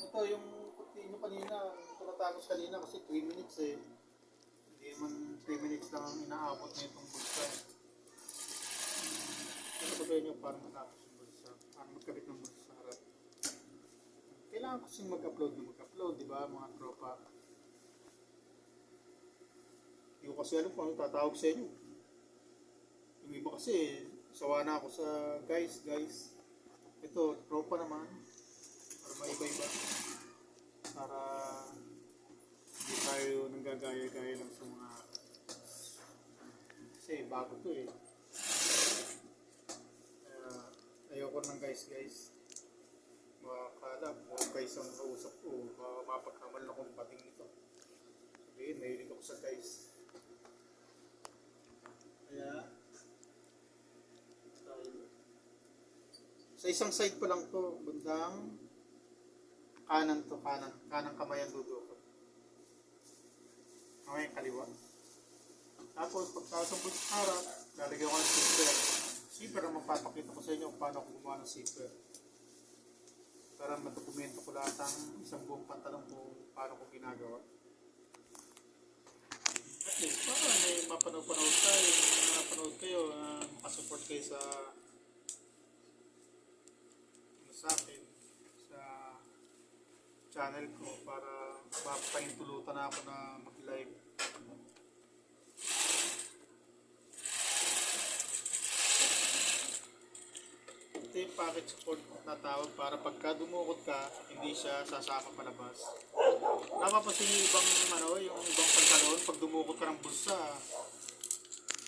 Ito yung continue kanina, tumatapos kanina kasi 3 minutes eh. Hindi naman 3 minutes lang ang inaabot na itong bulsa. Ano sabihin nyo para matapos yung bulsa? Para magkabit ng bulsa sa harap. Kailangan kasi mag-upload, di ba mga tropa? Hindi ko kasi alam kung ano tatawag sa inyo. Yung iba kasi, sawa na ako sa guys. Ito, tropa naman. Para maiba-iba. Para hindi tayo nanggagaya-gaya lang sa mga kasi bago to eh. Ayoko ng guys. Makakala kung guys ang kausap ko, mapagkamal na kung pating nito. Sabihin, mahilig ako sa guys. Kaya sa isang side pa lang to, bandang kanan kamay ang dudukot. Kamay ang kaliwa. Tapos pagkasambot sa harap, lalagyan ko ng zipper. Zipper ang magpapakita ko sa inyo kung paano ako gumawa ng zipper. Para madokumento ko lahat ang isang buong pantalon kung paano ko ginagawa. At least, para may mapanood tayo, mapanood kayo, makasupport kayo sa akin, sa channel ko para mapahintulutan na ako na mag-live. Ito yung package support na tawag para pagka dumukot ka, hindi siya sasama palabas. Napapansin yung ibang pantalon, pag dumukot ka ng bulsa,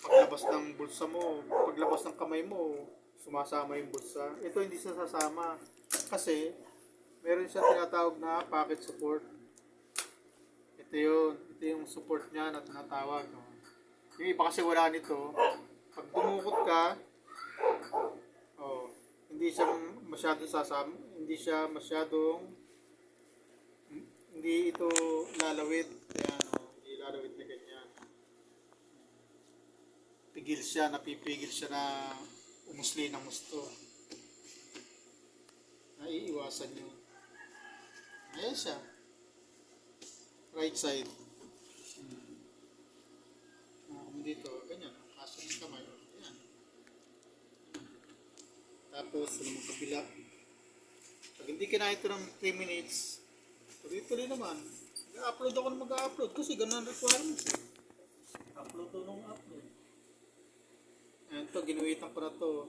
paglabas ng bulsa mo, paglabas ng kamay mo, sumasama yung bulsa. Ito hindi siya sasama kasi meron siya tinatawag na package support. Ito yung support niya na tinatawag. Yung iba kasi wala nito. Pag dumukot ka, hindi siya masyadong sasama, hindi ito lalawit. Ayan, hindi lalawit na ganyan. Napipigil siya na umusli ng gusto. Naiiwasan nyo. Ayan siya. Right side. Dito, ganyan. Kaso ng kamay. Ayan. Tapos, sa kabila. Pag hindi kinaya ito ng 3 minutes, tuloy-tuloy naman. Mag-upload ako na mag-upload kasi ganun ang requirements. Upload to nung upload. Ayan to, ginuwitan ko na to.